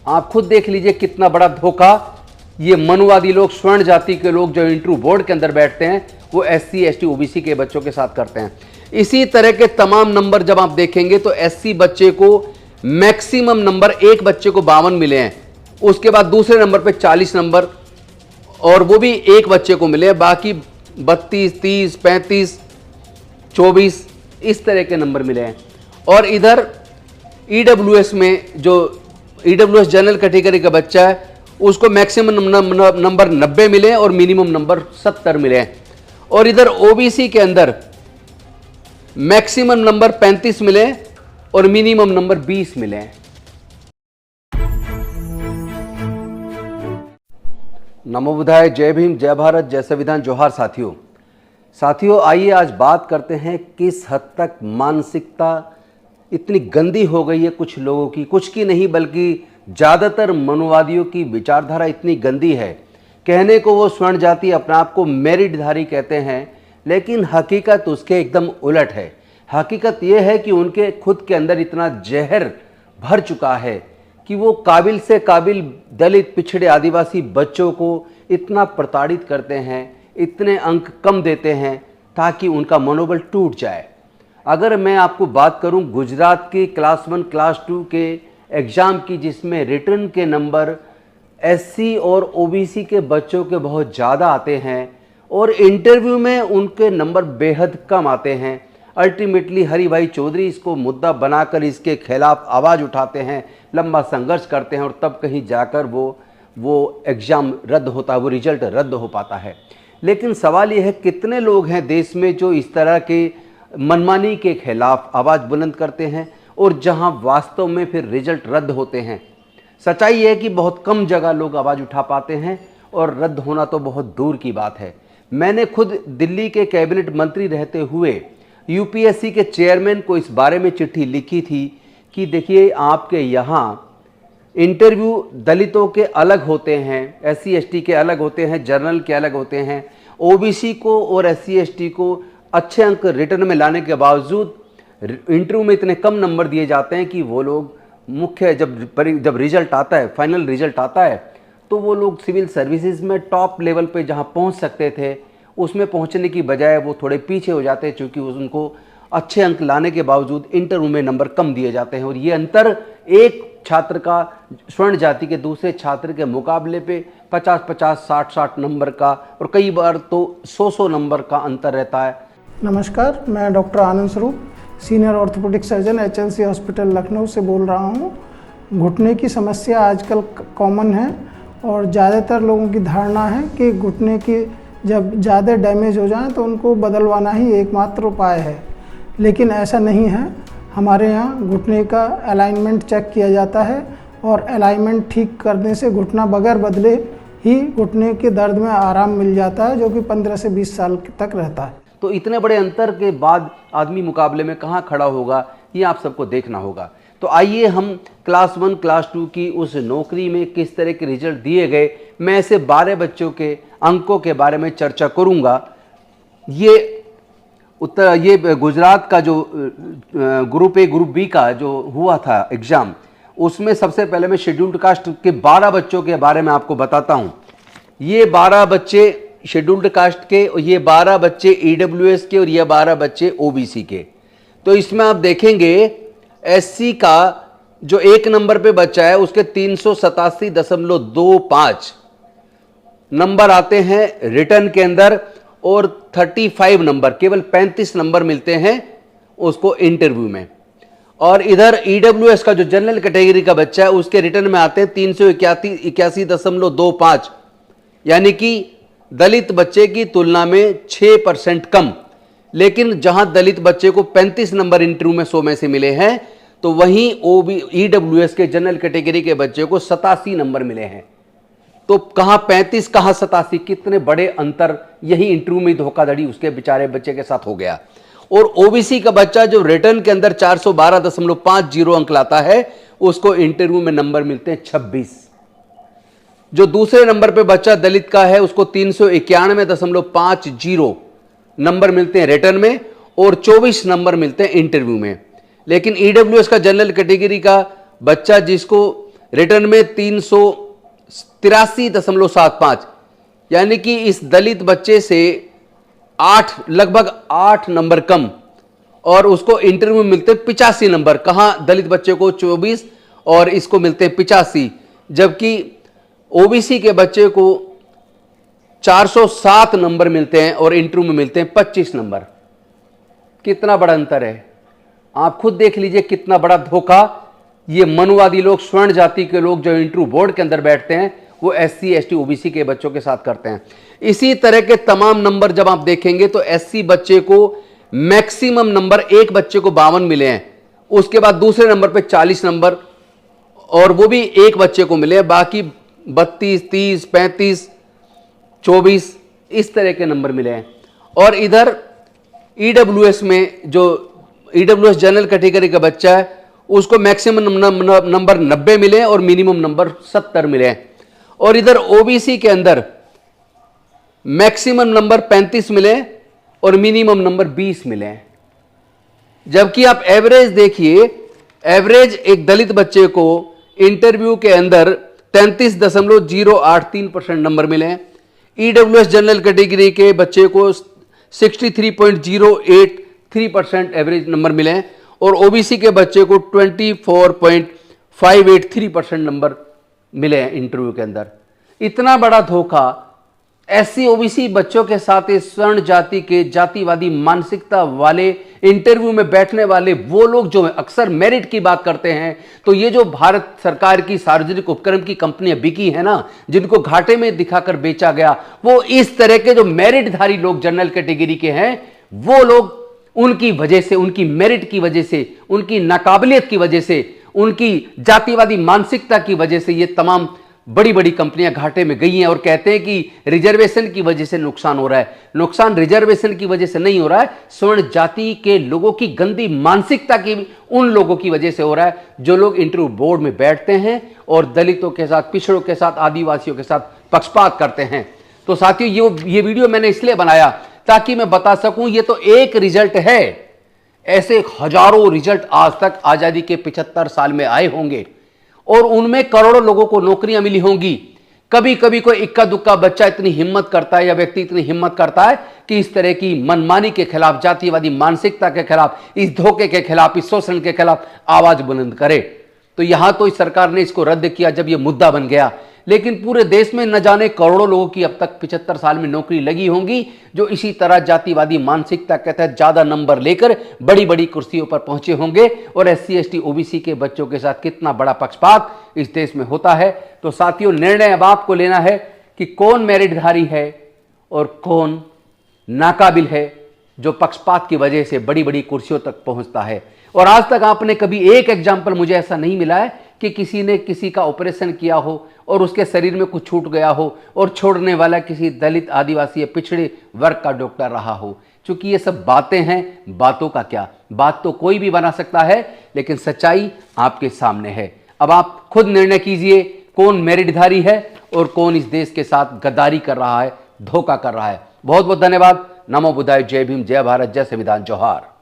आप खुद देख लीजिए कितना बड़ा धोखा ये मनवादी लोग, स्वर्ण जाति के लोग जो इंटरव्यू बोर्ड के अंदर बैठते हैं, वो SC ST OBC के बच्चों के साथ करते हैं। इसी तरह के तमाम नंबर जब आप देखेंगे तो SC बच्चे को मैक्सिमम नंबर, एक बच्चे को 52 मिले हैं, उसके बाद दूसरे नंबर पे 40 नंबर, और वो भी एक बच्चे को मिले हैं, बाकी 32, 30, 35, 24 इस तरह के नंबर मिले हैं। और इधर EWS में जो EWS जनरल कैटेगरी का बच्चा है उसको मैक्सिमम नंबर 90 मिले और मिनिमम नंबर 70 मिले हैं। और इधर OBC के अंदर मैक्सिमम नंबर 35 मिले और मिनिमम नंबर 20 मिले हैं। नमो बुद्धाय, जय भीम, जय भारत, जय संविधान, जोहार साथियों। आइए आज बात करते हैं किस हद तक मानसिकता इतनी गंदी हो गई है कुछ लोगों की, कुछ की नहीं बल्कि ज़्यादातर मनोवादियों की विचारधारा इतनी गंदी है। कहने को वो स्वर्ण जाति अपने आप को मेरिटधारी कहते हैं, लेकिन हकीकत उसके एकदम उलट है। हकीकत ये है कि उनके खुद के अंदर इतना जहर भर चुका है कि वो काबिल से काबिल दलित, पिछड़े, आदिवासी बच्चों को इतना प्रताड़ित करते हैं, इतने अंक कम देते हैं ताकि उनका मनोबल टूट जाए। अगर मैं आपको बात करूं गुजरात के क्लास 1, क्लास 2 के एग्ज़ाम की, जिसमें रिटर्न के नंबर SC और OBC के बच्चों के बहुत ज़्यादा आते हैं और इंटरव्यू में उनके नंबर बेहद कम आते हैं, अल्टीमेटली हरि भाई चौधरी इसको मुद्दा बनाकर इसके खिलाफ आवाज़ उठाते हैं, लंबा संघर्ष करते हैं और तब कहीं जाकर वो एग्ज़ाम रद्द होता है, वो रिजल्ट रद्द हो पाता है। लेकिन सवाल ये है कितने लोग हैं देश में जो इस तरह के मनमानी के खिलाफ आवाज़ बुलंद करते हैं और जहां वास्तव में फिर रिजल्ट रद्द होते हैं। सच्चाई है कि बहुत कम जगह लोग आवाज़ उठा पाते हैं और रद्द होना तो बहुत दूर की बात है। मैंने खुद दिल्ली के कैबिनेट मंत्री रहते हुए UPSC के चेयरमैन को इस बारे में चिट्ठी लिखी थी कि देखिए आपके यहाँ इंटरव्यू दलितों के अलग होते हैं, SC ST के अलग होते हैं, जनरल के अलग होते हैं, OBC को और SC ST को अच्छे अंक रिटर्न में लाने के बावजूद इंटरव्यू में इतने कम नंबर दिए जाते हैं कि वो लोग मुख्य जब रिजल्ट आता है, फाइनल रिजल्ट आता है, तो वो लोग सिविल सर्विसेज में टॉप लेवल पे जहाँ पहुँच सकते थे उसमें पहुँचने की बजाय वो थोड़े पीछे हो जाते हैं, क्योंकि उनको अच्छे अंक लाने के बावजूद इंटरव्यू में नंबर कम दिए जाते हैं। और ये अंतर एक छात्र का स्वर्ण जाति के दूसरे छात्र के मुकाबले पे 50-50, 60-60 नंबर का और कई बार तो 100-100 नंबर का अंतर रहता है। नमस्कार, मैं डॉक्टर आनंद स्वरूप, senior orthopaedic surgeon HLC hospital Lucknow से बोल रहा हूँ। घुटने की समस्या आजकल कॉमन है और ज़्यादातर लोगों की धारणा है कि घुटने की जब ज़्यादा डैमेज हो जाए तो उनको बदलवाना ही एकमात्र उपाय है, लेकिन ऐसा नहीं है। हमारे यहाँ घुटने का अलाइनमेंट चेक किया जाता है और अलाइनमेंट ठीक करने से घुटना बगैर बदले ही घुटने के दर्द में आराम मिल जाता है, जो कि 15 से 20 साल तक रहता है। तो इतने बड़े अंतर के बाद आदमी मुकाबले में कहाँ खड़ा होगा, ये आप सबको देखना होगा। तो आइए हम क्लास 1, क्लास 2 की उस नौकरी में किस तरह के रिजल्ट दिए गए, मैं ऐसे 12 बच्चों के अंकों के बारे में चर्चा करूंगा। ये गुजरात का जो ग्रुप A, ग्रुप B का जो हुआ था एग्ज़ाम, उसमें सबसे पहले मैं शेड्यूल्ड कास्ट के 12 बच्चों के बारे में आपको बताता हूँ। ये 12 बच्चे शेड्यूल्ड कास्ट के, ये 12 बच्चे EWS के और ये 12 बच्चे OBC के। तो इसमें आप देखेंगे SC का जो एक नंबर पे बच्चा है उसके 387.25 नंबर आते हैं रिटर्न के अंदर और 35 नंबर, केवल 35 नंबर मिलते हैं उसको इंटरव्यू में। और इधर EWS का जो जनरल कैटेगरी का बच्चा है उसके रिटर्न में आते हैं 381.25, यानी कि दलित बच्चे की तुलना में 6% कम। लेकिन जहां दलित बच्चे को 35 नंबर इंटरव्यू में 100 में से मिले हैं, तो वहीं EWS के जनरल कैटेगरी के बच्चे को 87 नंबर मिले हैं। तो कहां 35, कहां 87, कितने बड़े अंतर, यही इंटरव्यू में धोखाधड़ी उसके बेचारे बच्चे के साथ हो गया। और OBC का बच्चा जो रिटर्न के अंदर 412.50 अंक लाता है, उसको इंटरव्यू में नंबर मिलते हैं 26। जो दूसरे नंबर पे बच्चा दलित का है उसको 391.50 नंबर मिलते हैं रिटर्न में और 24 नंबर मिलते हैं इंटरव्यू में। लेकिन EWS का जनरल कैटेगरी का बच्चा जिसको रिटर्न में 383.75, यानी कि इस दलित बच्चे से लगभग 8 नंबर कम, और उसको इंटरव्यू में मिलते 85 नंबर। कहां दलित बच्चे को 24 और इसको मिलते 85, जबकि ओबीसी के बच्चे को 407 नंबर मिलते हैं और इंटरव्यू में मिलते हैं 25 नंबर। कितना बड़ा अंतर है, आप खुद देख लीजिए कितना बड़ा धोखा ये मनुवादी लोग, स्वर्ण जाति के लोग जो इंटरव्यू बोर्ड के अंदर बैठते हैं, वो SC ST OBC के बच्चों के साथ करते हैं। इसी तरह के तमाम नंबर जब आप देखेंगे तो SC बच्चे को मैक्सिमम नंबर, एक बच्चे को 52 मिले हैं, उसके बाद दूसरे नंबर पे 40 नंबर, और वो भी एक बच्चे को मिले हैं, बाकी 32, 30, 35, 24 इस तरह के नंबर मिले हैं। और इधर EWS में जो EWS जनरल कैटेगरी का बच्चा है उसको मैक्सिमम नंबर 90 मिले और मिनिमम नंबर 70 मिले हैं। और इधर OBC के अंदर मैक्सिमम नंबर 35 मिले और मिनिमम नंबर 20 मिले हैं। जबकि आप एवरेज देखिए, एवरेज एक दलित बच्चे को इंटरव्यू के अंदर 33.083% नंबर मिले हैं। EWS जनरल कैटेगरी के बच्चे को 63.083% एवरेज नंबर मिले हैं और OBC के बच्चे को 24.583% नंबर मिले हैं इंटरव्यू के अंदर। इतना बड़ा धोखा SC OBC बच्चों के साथ इस स्वर्ण जाति के जातिवादी मानसिकता वाले इंटरव्यू में बैठने वाले वो लोग जो अक्सर मेरिट की बात करते हैं, तो ये जो भारत सरकार की सार्वजनिक उपक्रम की कंपनियां बिकी है ना, जिनको घाटे में दिखाकर बेचा गया, वो इस तरह के जो मेरिटधारी लोग जनरल कैटेगरी के हैं, वो लोग उनकी वजह से, उनकी मेरिट की वजह से, उनकी नाकाबिलियत की वजह से, उनकी जातिवादी मानसिकता की वजह से ये तमाम बड़ी बड़ी कंपनियां घाटे में गई हैं और कहते हैं कि रिजर्वेशन की वजह से नुकसान हो रहा है। नुकसान रिजर्वेशन की वजह से नहीं हो रहा है, स्वर्ण जाति के लोगों की गंदी मानसिकता की उन लोगों की वजह से हो रहा है जो लोग इंटरव्यू बोर्ड में बैठते हैं और दलितों के साथ, पिछड़ों के साथ, आदिवासियों के साथ पक्षपात करते हैं। तो साथियों, ये वीडियो मैंने इसलिए बनाया ताकि मैं बता सकूं ये तो एक रिजल्ट है, ऐसे हजारों रिजल्ट आज तक आजादी के 75 साल में आए होंगे और उनमें करोड़ों लोगों को नौकरियां मिली होंगी। कभी कभी कोई इक्का दुक्का बच्चा इतनी हिम्मत करता है या व्यक्ति इतनी हिम्मत करता है कि इस तरह की मनमानी के खिलाफ, जातिवादी मानसिकता के खिलाफ, इस धोखे के खिलाफ, इस शोषण के खिलाफ आवाज बुलंद करे। तो यहां तो इस सरकार ने इसको रद्द किया जब यह मुद्दा बन गया, लेकिन पूरे देश में न जाने करोड़ों लोगों की अब तक 75 साल में नौकरी लगी होंगी जो इसी तरह जातिवादी मानसिकता के तहत ज्यादा नंबर लेकर बड़ी बड़ी कुर्सियों पर पहुंचे होंगे। और SC ST OBC के बच्चों के साथ कितना बड़ा पक्षपात इस देश में होता है। तो साथियों, निर्णय अब आपको लेना है कि कौन मेरिटधारी है और कौन नाकाबिल है जो पक्षपात की वजह से बड़ी बड़ी कुर्सियों तक पहुंचता है। और आज तक आपने कभी एक एग्जाम्पल मुझे ऐसा नहीं मिला है कि किसी ने किसी का ऑपरेशन किया हो और उसके शरीर में कुछ छूट गया हो और छोड़ने वाला किसी दलित, आदिवासी या पिछड़े वर्ग का डॉक्टर रहा हो। क्योंकि ये सब बातें हैं, बातों का क्या, बात तो कोई भी बना सकता है, लेकिन सच्चाई आपके सामने है। अब आप खुद निर्णय कीजिए कौन मेरिटधारी है और कौन इस देश के साथ गद्दारी कर रहा है, धोखा कर रहा है। बहुत बहुत धन्यवाद। नमो बुद्धाय। जय भीम, जय भारत, जय संविधान, जोहार।